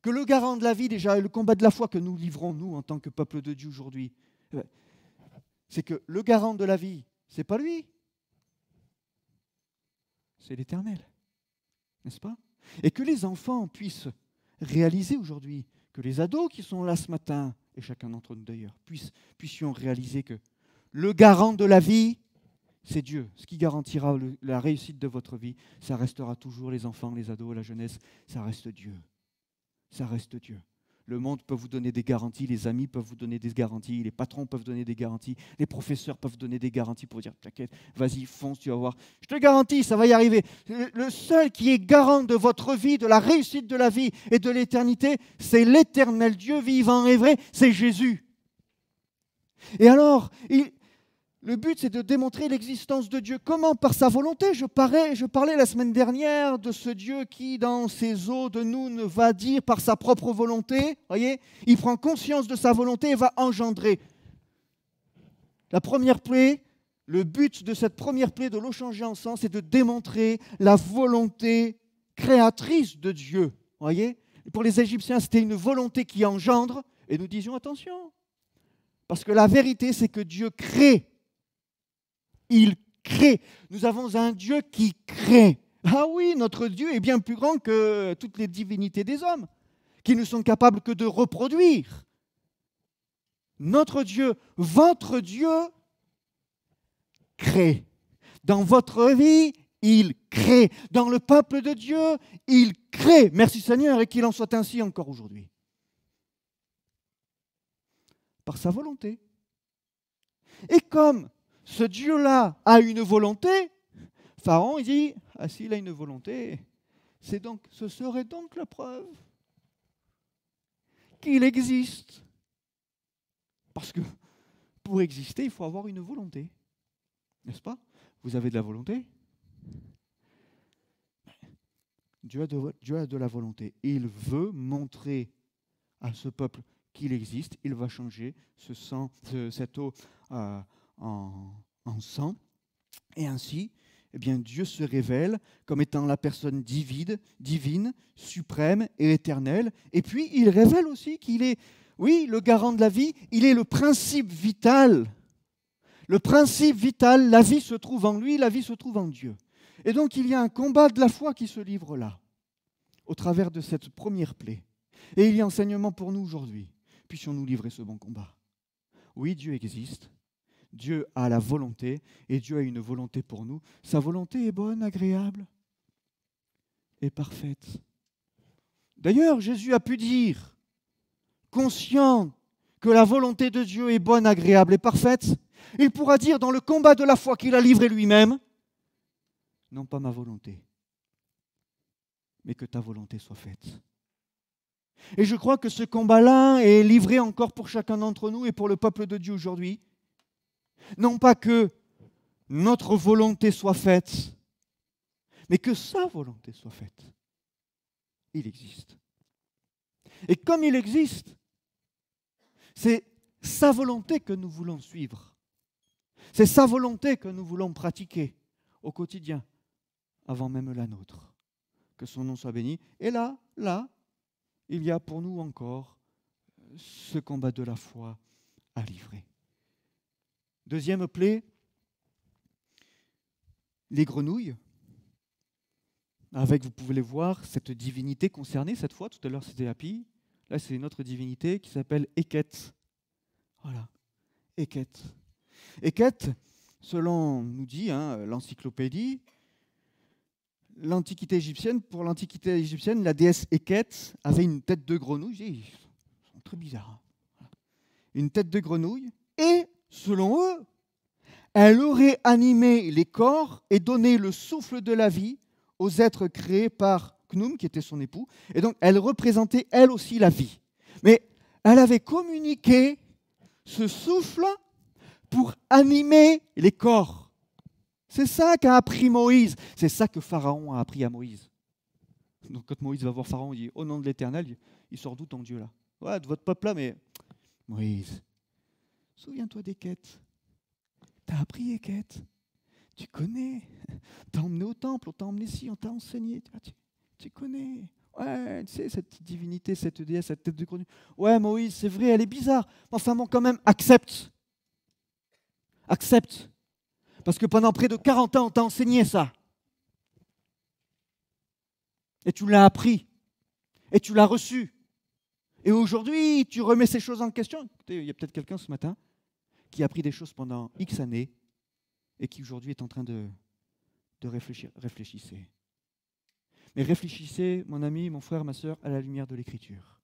que le garant de la vie, déjà, et le combat de la foi que nous livrons, nous, en tant que peuple de Dieu aujourd'hui, c'est que le garant de la vie, c'est pas lui, c'est l'Éternel, n'est-ce pas? Et que les enfants puissent réaliser aujourd'hui, que les ados qui sont là ce matin, et chacun d'entre nous d'ailleurs, puissions réaliser que le garant de la vie, c'est Dieu. Ce qui garantira la réussite de votre vie, ça restera toujours les enfants, les ados, la jeunesse, ça reste Dieu. Ça reste Dieu. Le monde peut vous donner des garanties, les amis peuvent vous donner des garanties, les patrons peuvent donner des garanties, les professeurs peuvent donner des garanties pour dire t'inquiète, vas-y, fonce, tu vas voir. Je te garantis, ça va y arriver. Le seul qui est garant de votre vie, de la réussite de la vie et de l'éternité, c'est l'Éternel Dieu vivant et vrai, c'est Jésus. Et alors, le but, c'est de démontrer l'existence de Dieu. Comment? Par sa volonté. Je parlais la semaine dernière de ce Dieu qui, dans ses eaux de nous, ne va dire par sa propre volonté. Voyez, il prend conscience de sa volonté et va engendrer. La première plaie, le but de cette première plaie de l'eau changée en sang, c'est de démontrer la volonté créatrice de Dieu. Voyez, pour les Égyptiens, c'était une volonté qui engendre. Et nous disions attention, parce que la vérité, c'est que Dieu crée. Il crée. Nous avons un Dieu qui crée. Ah oui, notre Dieu est bien plus grand que toutes les divinités des hommes, qui ne sont capables que de reproduire. Notre Dieu, votre Dieu, crée. Dans votre vie, il crée. Dans le peuple de Dieu, il crée. Merci Seigneur, et qu'il en soit ainsi encore aujourd'hui. Par sa volonté. Et comme ce Dieu-là a une volonté, Pharaon il dit, ah s'il a une volonté, ce serait donc la preuve qu'il existe. Parce que pour exister, il faut avoir une volonté. N'est-ce pas? Vous avez de la volonté? Dieu a de la volonté. Il veut montrer à ce peuple qu'il existe. Il va changer cette eau en sang. Et ainsi, eh bien, Dieu se révèle comme étant la personne divine, suprême et éternelle. Et puis, il révèle aussi qu'il est, oui, le garant de la vie. Il est le principe vital. Le principe vital, la vie se trouve en lui, la vie se trouve en Dieu. Et donc, il y a un combat de la foi qui se livre là, au travers de cette première plaie. Et il y a enseignement pour nous aujourd'hui. Puissions-nous livrer ce bon combat. Oui, Dieu existe. Dieu a la volonté et Dieu a une volonté pour nous. Sa volonté est bonne, agréable et parfaite. D'ailleurs, Jésus a pu dire, conscient que la volonté de Dieu est bonne, agréable et parfaite, il pourra dire dans le combat de la foi qu'il a livré lui-même, non pas ma volonté, mais que ta volonté soit faite. Et je crois que ce combat-là est livré encore pour chacun d'entre nous et pour le peuple de Dieu aujourd'hui. Non pas que notre volonté soit faite, mais que sa volonté soit faite. Il existe. Et comme il existe, c'est sa volonté que nous voulons suivre. C'est sa volonté que nous voulons pratiquer au quotidien, avant même la nôtre. Que son nom soit béni. Et là, il y a pour nous encore ce combat de la foi à livrer. Deuxième plaie, les grenouilles. Avec, vous pouvez les voir, cette divinité concernée cette fois. Tout à l'heure, c'était Hapi. Là, c'est une autre divinité qui s'appelle Eket. Voilà, Eket. Eket, selon nous dit l'encyclopédie, pour l'Antiquité égyptienne, la déesse Eket avait une tête de grenouille. Ils sont très bizarres. Une tête de grenouille. Et, selon eux, elle aurait animé les corps et donné le souffle de la vie aux êtres créés par Khnum, qui était son époux. Et donc, elle représentait, elle aussi, la vie. Mais elle avait communiqué ce souffle pour animer les corps. C'est ça qu'a appris Moïse. C'est ça que Pharaon a appris à Moïse. Donc, quand Moïse va voir Pharaon, il dit, au nom de l'Éternel, il sort d'où ton Dieu là? Ouais, de votre peuple là, mais Moïse, souviens-toi d'Eket. T'as appris Eket. Tu connais. T'as emmené au temple, on t'a emmené ici, on t'a enseigné. Tu connais. Ouais, tu sais, cette divinité, cette déesse, cette tête de grenouille. Ouais, Moïse, c'est vrai, elle est bizarre. Enfin bon, quand même, accepte. Accepte. Parce que pendant près de 40 ans, on t'a enseigné ça. Et tu l'as appris. Et tu l'as reçu. Et aujourd'hui, tu remets ces choses en question. Écoutez, il y a peut-être quelqu'un ce matin qui a appris des choses pendant X années et qui aujourd'hui est en train de réfléchir. Réfléchissez. Mais réfléchissez, mon ami, mon frère, ma sœur, à la lumière de l'Écriture.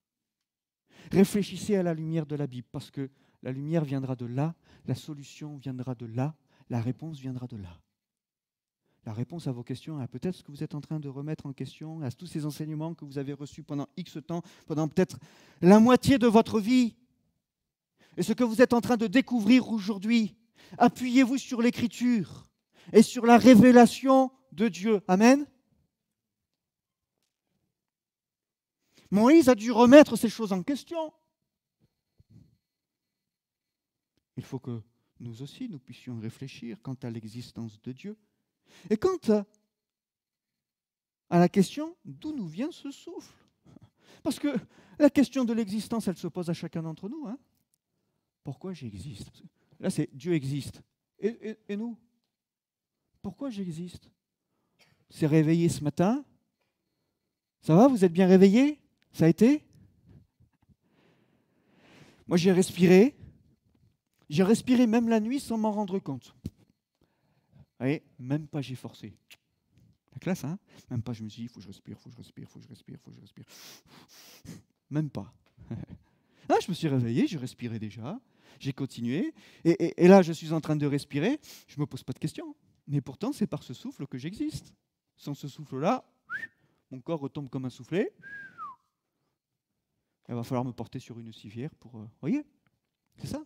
Réfléchissez à la lumière de la Bible, parce que la lumière viendra de là, la solution viendra de là, la réponse viendra de là. La réponse à vos questions, à peut-être ce que vous êtes en train de remettre en question, à tous ces enseignements que vous avez reçus pendant X temps, pendant peut-être la moitié de votre vie, et ce que vous êtes en train de découvrir aujourd'hui, appuyez-vous sur l'Écriture et sur la révélation de Dieu. Amen. Moïse a dû remettre ces choses en question. Il faut que nous aussi, nous puissions réfléchir quant à l'existence de Dieu. Et quant à la question d'où nous vient ce souffle. Parce que la question de l'existence, elle se pose à chacun d'entre nous. Hein. Pourquoi j'existe? Là, c'est Dieu existe. Et nous? Pourquoi j'existe? C'est réveillé ce matin? Ça va? Vous êtes bien réveillés? Ça a été? Moi, j'ai respiré. J'ai respiré même la nuit sans m'en rendre compte. Vous voyez, même pas j'ai forcé. La classe, hein? Même pas je me suis dit, il faut que je respire, il faut que je respire, il faut que je respire, il faut que je respire. Même pas. Ah, je me suis réveillé, j'ai respiré déjà, j'ai continué. Et là, je suis en train de respirer, je ne me pose pas de questions. Mais pourtant, c'est par ce souffle que j'existe. Sans ce souffle-là, mon corps retombe comme un soufflet. Il va falloir me porter sur une civière pour... voyez? C'est ça.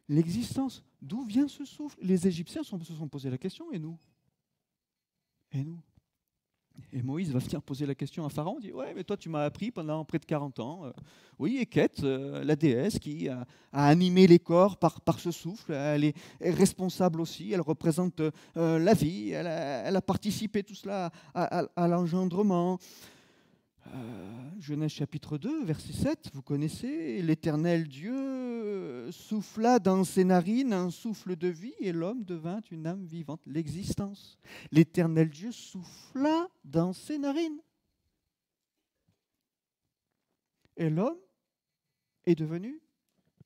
L'existence. D'où vient ce souffle? Les Égyptiens se sont posé la question, et nous? Et nous? Et Moïse va venir poser la question à Pharaon, il dit, ouais, mais toi tu m'as appris pendant près de 40 ans. Oui, Eket, la déesse qui a animé les corps par ce souffle, elle est responsable aussi, elle représente la vie, elle a participé tout cela à l'engendrement. Genèse chapitre 2, verset 7, vous connaissez, l'Éternel Dieu souffla dans ses narines un souffle de vie et l'homme devint une âme vivante, l'existence. L'Éternel Dieu souffla dans ses narines. Et l'homme est devenu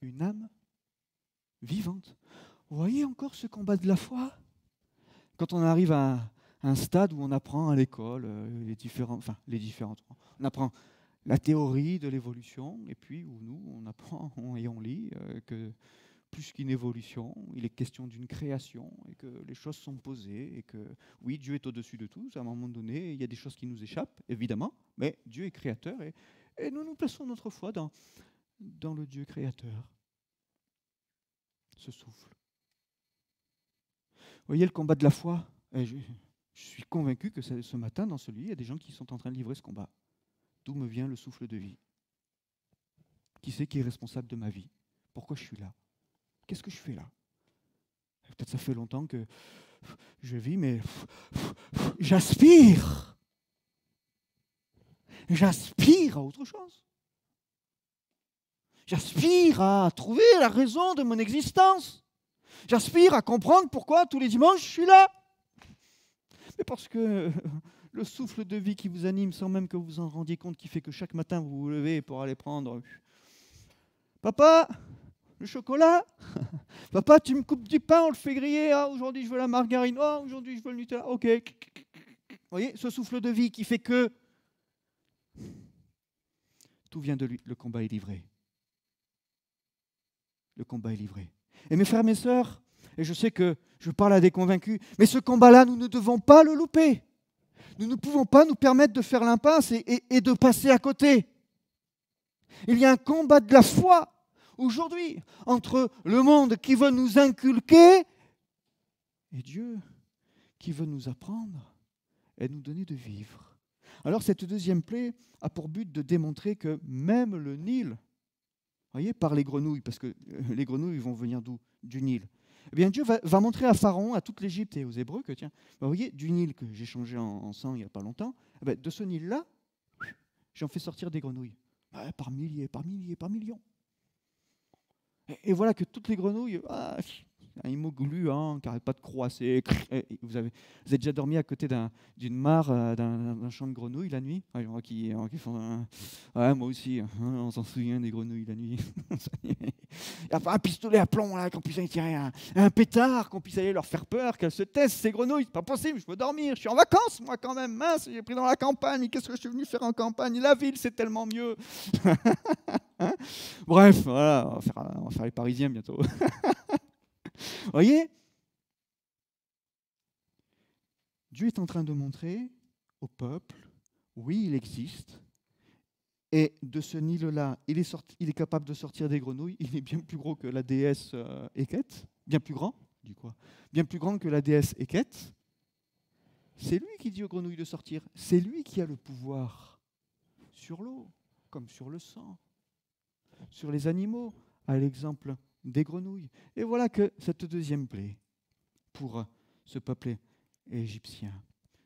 une âme vivante. Vous voyez encore ce combat de la foi? Quand on arrive à un stade où on apprend à l'école les différentes, on apprend la théorie de l'évolution, et puis où nous, on apprend et on lit que plus qu'une évolution, il est question d'une création, et que les choses sont posées, et que oui, Dieu est au-dessus de tout. À un moment donné, il y a des choses qui nous échappent, évidemment, mais Dieu est créateur, et nous nous plaçons notre foi dans le Dieu créateur. Ce souffle. Vous voyez le combat de la foi? Je suis convaincu que ce matin, dans ce lieu, il y a des gens qui sont en train de livrer ce combat. D'où me vient le souffle de vie? Qui c'est qui est responsable de ma vie? Pourquoi je suis là? Qu'est-ce que je fais là? Peut-être ça fait longtemps que je vis, mais j'aspire. J'aspire à autre chose. J'aspire à trouver la raison de mon existence. J'aspire à comprendre pourquoi tous les dimanches je suis là. Mais parce que le souffle de vie qui vous anime sans même que vous vous en rendiez compte, qui fait que chaque matin vous vous levez pour aller prendre « Papa, le chocolat. Papa, tu me coupes du pain, on le fait griller. Ah, aujourd'hui je veux la margarine. Oh, aujourd'hui je veux le Nutella. Ok. » Vous voyez, ce souffle de vie qui fait que tout vient de lui. Le combat est livré. Le combat est livré. Et mes frères, mes sœurs, et je sais que je parle à des convaincus, mais ce combat-là, nous ne devons pas le louper. Nous ne pouvons pas nous permettre de faire l'impasse et de passer à côté. Il y a un combat de la foi aujourd'hui entre le monde qui veut nous inculquer et Dieu qui veut nous apprendre et nous donner de vivre. Alors cette deuxième plaie a pour but de démontrer que même le Nil, voyez, par les grenouilles, parce que les grenouilles vont venir d'où? Du Nil. Eh bien, Dieu va montrer à Pharaon, à toute l'Égypte et aux Hébreux que, tiens, vous voyez, du Nil que j'ai changé en sang il n'y a pas longtemps, de ce Nil-là, j'en fais sortir des grenouilles. Ouais, par milliers, par milliers, par millions. Et voilà que toutes les grenouilles, un immo gluant qui n'arrête pas de croasser. Vous avez déjà dormi à côté d'une mare, d'un champ de grenouilles la nuit? Il y en a qui font ouais, moi aussi, hein, on s'en souvient des grenouilles la nuit. Il y a pas un pistolet à plomb là, qu'on puisse aller tirer un pétard, qu'on puisse aller leur faire peur, qu'elles se testent, ces grenouilles. C'est pas possible, je veux dormir, je suis en vacances moi quand même. Mince, j'ai pris dans la campagne, qu'est-ce que je suis venu faire en campagne? La ville, c'est tellement mieux. Hein? Bref, voilà, on va faire les Parisiens bientôt. Vous voyez, Dieu est en train de montrer au peuple, oui, il existe, et de ce Nil-là, il est capable de sortir des grenouilles. Il est bien plus gros que la déesse Eket, bien plus grand, dis quoi? Bien plus grand que la déesse Eket. C'est lui qui dit aux grenouilles de sortir. C'est lui qui a le pouvoir sur l'eau, comme sur le sang, sur les animaux, à l'exemple des grenouilles. Et voilà que cette deuxième plaie pour ce peuple égyptien.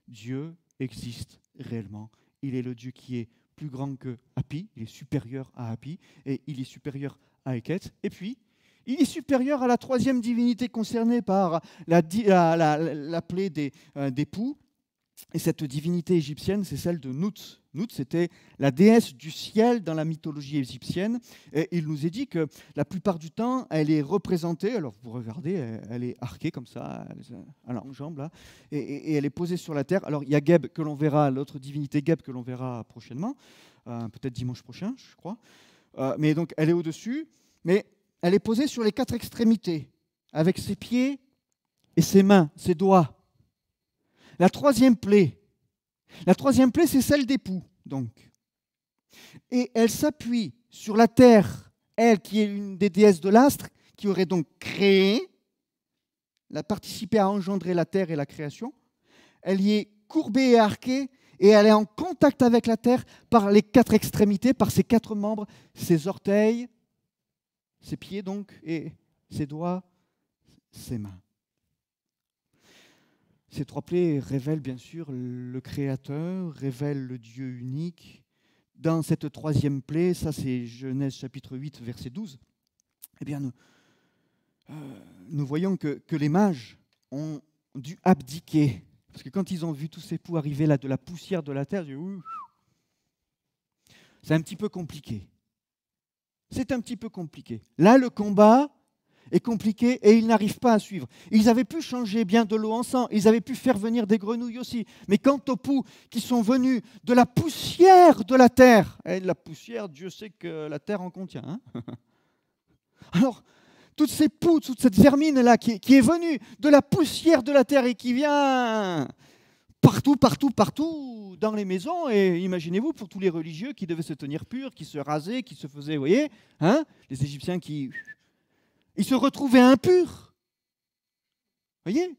Dieu existe réellement. Il est le Dieu qui est plus grand que Hapi, il est supérieur à Hapi, et il est supérieur à Eket. Et puis, il est supérieur à la troisième divinité concernée par la plaie des poux. Et cette divinité égyptienne, c'est celle de Nout. Nout, c'était la déesse du ciel dans la mythologie égyptienne. Et il nous est dit que la plupart du temps, elle est représentée, alors vous regardez, elle est arquée comme ça, à l'enjambe là, et elle est posée sur la terre. Alors il y a Geb que l'on verra, l'autre divinité Geb que l'on verra prochainement, peut-être dimanche prochain, je crois. Mais donc elle est au-dessus, mais elle est posée sur les quatre extrémités, avec ses pieds et ses mains, ses doigts. La troisième plaie, c'est celle des poux, donc. Et elle s'appuie sur la terre, elle qui est une des déesses de l'astre, qui aurait donc créé, participé à engendrer la terre et la création. Elle y est courbée et arquée, et elle est en contact avec la terre par les quatre extrémités, par ses quatre membres, ses orteils, ses pieds donc, et ses doigts, ses mains. Ces trois plaies révèlent bien sûr le Créateur, révèlent le Dieu unique. Dans cette troisième plaie, ça c'est Genèse chapitre 8, verset 12, eh bien nous voyons que les mages ont dû abdiquer. Parce que quand ils ont vu tous ces poux arriver là de la poussière de la terre, c'est un petit peu compliqué. C'est un petit peu compliqué. Là, le combat est compliqué et ils n'arrivent pas à suivre. Ils avaient pu changer bien de l'eau en sang, ils avaient pu faire venir des grenouilles aussi, mais quant aux poux qui sont venus de la poussière de la terre, et la poussière, Dieu sait que la terre en contient. Hein. Alors, toutes ces poux, toute cette vermine-là qui est venue de la poussière de la terre et qui vient partout dans les maisons, et imaginez-vous pour tous les religieux qui devaient se tenir purs, qui se rasaient, qui se faisaient, vous voyez, hein, les Égyptiens qui... Ils se retrouvaient impurs. Vous voyez?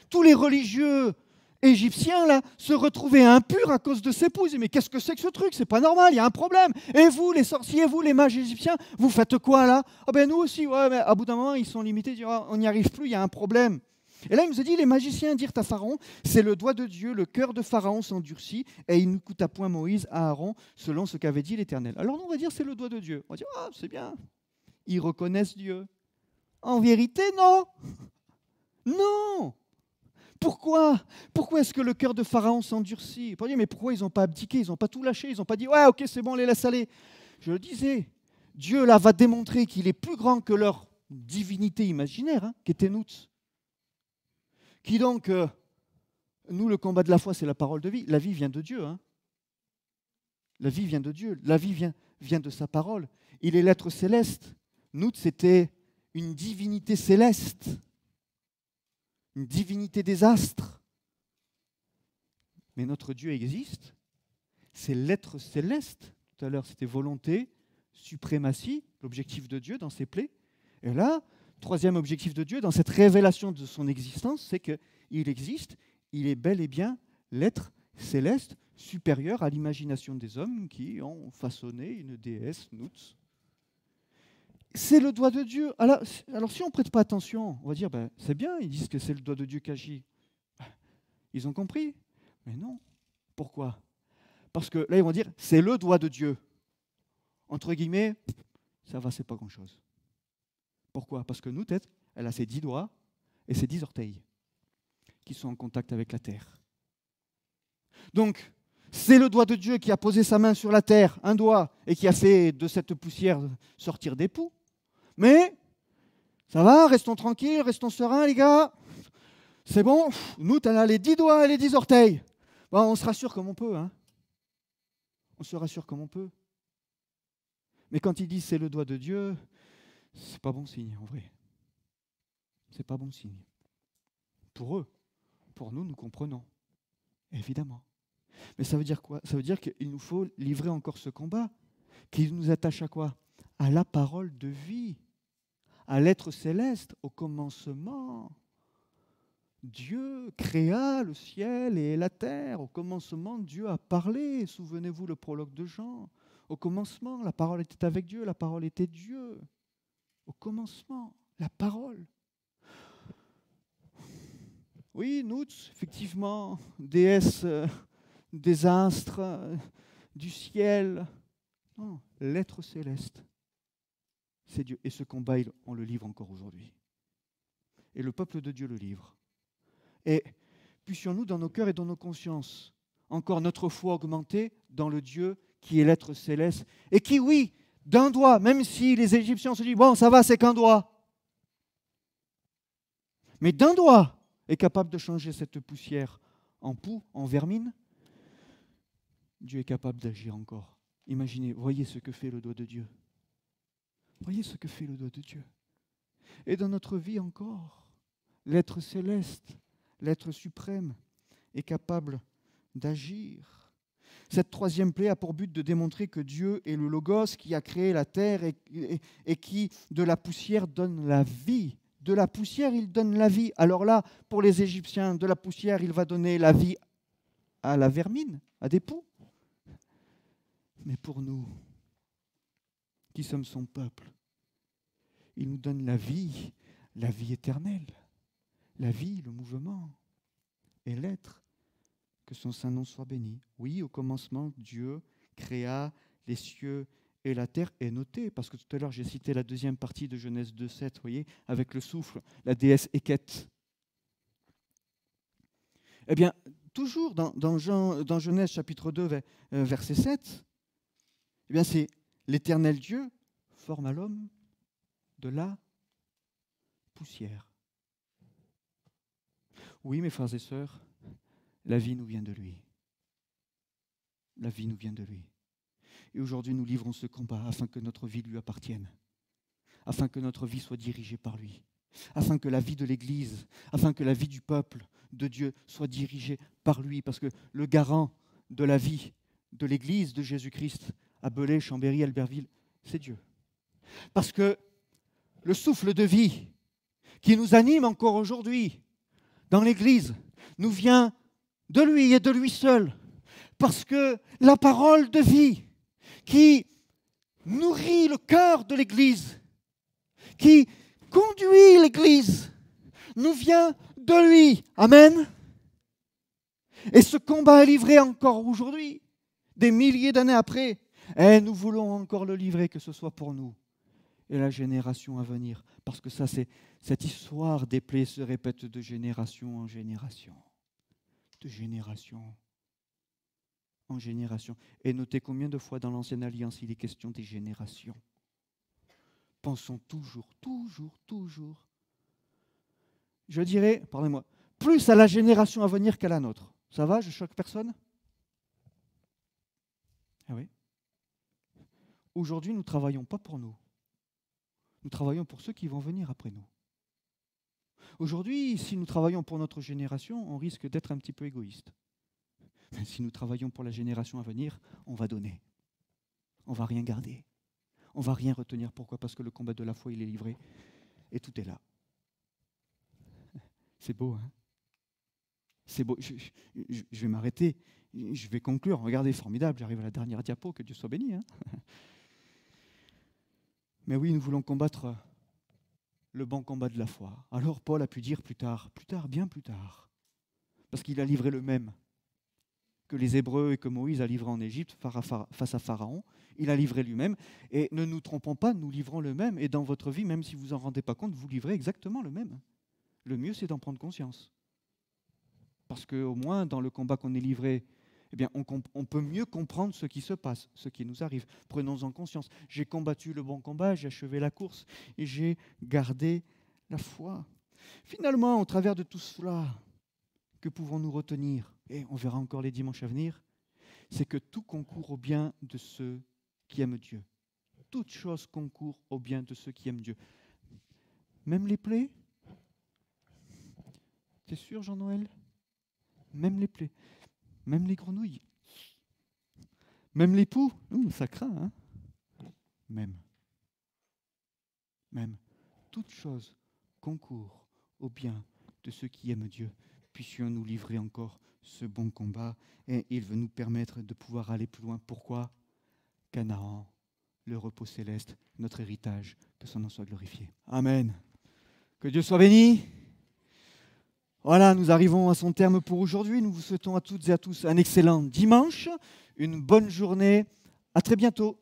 Tous les religieux égyptiens là, se retrouvaient impurs à cause de ces poux. Ils disaient, mais qu'est-ce que c'est que ce truc? C'est pas normal, il y a un problème. Et vous, les sorciers, vous, les mages égyptiens, vous faites quoi là? Ah ben nous aussi, ouais, mais à bout d'un moment, ils sont limités, ils disent, oh, on n'y arrive plus, il y a un problème. Et là, il nous a dit, les magiciens dirent à Pharaon, c'est le doigt de Dieu, le cœur de Pharaon s'endurcit, et il ne coûta point Moïse à Aaron, selon ce qu'avait dit l'Éternel. Alors nous, on va dire, c'est le doigt de Dieu. On va dire, ah, c'est bien. Ils reconnaissent Dieu. En vérité, non. Non. Pourquoi? Pourquoi est-ce que le cœur de Pharaon s'endurcit? Mais pourquoi ils n'ont pas abdiqué? Ils n'ont pas tout lâché? Ils n'ont pas dit, ouais, ok, c'est bon, on les laisse aller. Je le disais, Dieu là va démontrer qu'il est plus grand que leur divinité imaginaire, hein, qui était Nout. Qui donc, nous, le combat de la foi, c'est la parole de vie. La vie vient de Dieu. Hein. La vie vient de Dieu. La vie vient de sa parole. Il est l'être céleste. Nout, c'était une divinité céleste, une divinité des astres. Mais notre Dieu existe. C'est l'être céleste. Tout à l'heure, c'était volonté, suprématie, l'objectif de Dieu dans ses plaies. Et là, troisième objectif de Dieu dans cette révélation de son existence, c'est qu'il existe, il est bel et bien l'être céleste supérieur à l'imagination des hommes qui ont façonné une déesse, Nout. C'est le doigt de Dieu. Alors si on ne prête pas attention, on va dire, ben, c'est bien, ils disent que c'est le doigt de Dieu qui agit. Ils ont compris. Mais non. Pourquoi? Parce que là, ils vont dire, c'est le doigt de Dieu. Entre guillemets, ça va, c'est pas grand-chose. Pourquoi? Parce que nous, tête, elle a ses 10 doigts et ses 10 orteils qui sont en contact avec la terre. Donc, c'est le doigt de Dieu qui a posé sa main sur la terre, un doigt, et qui a fait de cette poussière sortir des poux. Mais, ça va, restons tranquilles, restons sereins, les gars. C'est bon, nous, tu as les 10 doigts et les 10 orteils. Bon, on se rassure comme on peut, hein. On se rassure comme on peut. Mais quand ils disent c'est le doigt de Dieu, c'est pas bon signe, en vrai. C'est pas bon signe. Pour eux, pour nous, nous comprenons. Évidemment. Mais ça veut dire quoi? Ça veut dire qu'il nous faut livrer encore ce combat, qui nous attache à quoi? À la parole de vie, à l'être céleste, au commencement. Dieu créa le ciel et la terre. Au commencement, Dieu a parlé. Souvenez-vous le prologue de Jean. Au commencement, la parole était avec Dieu, la parole était Dieu. Au commencement, la parole. Oui, nous, effectivement, déesse des astres, du ciel. Non, l'être céleste, c'est Dieu. Et ce combat, on le livre encore aujourd'hui. Et le peuple de Dieu le livre. Et puissions-nous, dans nos cœurs et dans nos consciences, encore notre foi augmenter dans le Dieu qui est l'être céleste, et qui, oui, d'un doigt, même si les Égyptiens se disent, bon, ça va, c'est qu'un doigt, mais d'un doigt est capable de changer cette poussière en poux, en vermine, Dieu est capable d'agir encore. Imaginez, voyez ce que fait le doigt de Dieu. Voyez ce que fait le doigt de Dieu. Et dans notre vie encore, l'être céleste, l'être suprême, est capable d'agir. Cette troisième plaie a pour but de démontrer que Dieu est le Logos qui a créé la terre et qui, de la poussière, donne la vie. De la poussière, il donne la vie. Alors là, pour les Égyptiens, de la poussière, il va donner la vie à la vermine, à des poux. Mais pour nous, qui sommes son peuple, il nous donne la vie éternelle, la vie, le mouvement et l'être. Que son saint nom soit béni. Oui, au commencement, Dieu créa les cieux et la terre. Et notez, parce que tout à l'heure, j'ai cité la deuxième partie de Genèse 2,7, vous voyez, avec le souffle, la déesse Eket. Eh bien, toujours dans Genèse chapitre 2, verset 7, eh bien, c'est l'Éternel Dieu forma l'homme de la poussière. Oui, mes frères et sœurs, la vie nous vient de lui. La vie nous vient de lui. Et aujourd'hui, nous livrons ce combat afin que notre vie lui appartienne, afin que notre vie soit dirigée par lui, afin que la vie de l'Église, afin que la vie du peuple de Dieu soit dirigée par lui, parce que le garant de la vie de l'Église de Jésus-Christ à Belay, Chambéry, Albertville, c'est Dieu. Parce que le souffle de vie qui nous anime encore aujourd'hui dans l'Église nous vient de lui et de lui seul. Parce que la parole de vie qui nourrit le cœur de l'Église, qui conduit l'Église, nous vient de lui. Amen. Et ce combat est livré encore aujourd'hui, des milliers d'années après. Et nous voulons encore le livrer, que ce soit pour nous et la génération à venir. Parce que ça, c'est cette histoire des plaies se répète de génération en génération. De génération en génération. Et notez combien de fois dans l'Ancienne Alliance il est question des générations. Pensons toujours, je dirais, pardonnez-moi, plus à la génération à venir qu'à la nôtre. Ça va, je choque personne? Ah oui. Aujourd'hui, nous ne travaillons pas pour nous. Nous travaillons pour ceux qui vont venir après nous. Aujourd'hui, si nous travaillons pour notre génération, on risque d'être un petit peu égoïste. Mais si nous travaillons pour la génération à venir, on va donner. On ne va rien garder. On ne va rien retenir. Pourquoi? Parce que le combat de la foi, il est livré. Et tout est là. C'est beau, hein? C'est beau. Je vais m'arrêter. Je vais conclure. Regardez, formidable. J'arrive à la dernière diapo. Que Dieu soit béni. Hein? Mais oui, nous voulons combattre le bon combat de la foi. Alors Paul a pu dire plus tard, bien plus tard, parce qu'il a livré le même que les Hébreux et que Moïse a livré en Égypte face à Pharaon. Il a livré lui-même. Et ne nous trompons pas, nous livrons le même. Et dans votre vie, même si vous n'en rendez pas compte, vous livrez exactement le même. Le mieux, c'est d'en prendre conscience. Parce qu'au moins, dans le combat qu'on est livré, eh bien, on peut mieux comprendre ce qui se passe, ce qui nous arrive. Prenons-en conscience. J'ai combattu le bon combat, j'ai achevé la course et j'ai gardé la foi. Finalement, au travers de tout cela, que pouvons-nous retenir? Et on verra encore les dimanches à venir. C'est que tout concourt au bien de ceux qui aiment Dieu. Toute chose concourt au bien de ceux qui aiment Dieu. Même les plaies? T'es sûr, Jean-Noël? Même les plaies. Même les grenouilles. Même les poux. Ça craint, hein? Même. Toute chose concourt au bien de ceux qui aiment Dieu. Puissions nous livrer encore ce bon combat et il veut nous permettre de pouvoir aller plus loin. Pourquoi? Canaan, le repos céleste, notre héritage, que son nom soit glorifié. Amen. Que Dieu soit béni. Voilà, nous arrivons à son terme pour aujourd'hui. Nous vous souhaitons à toutes et à tous un excellent dimanche, une bonne journée. À très bientôt.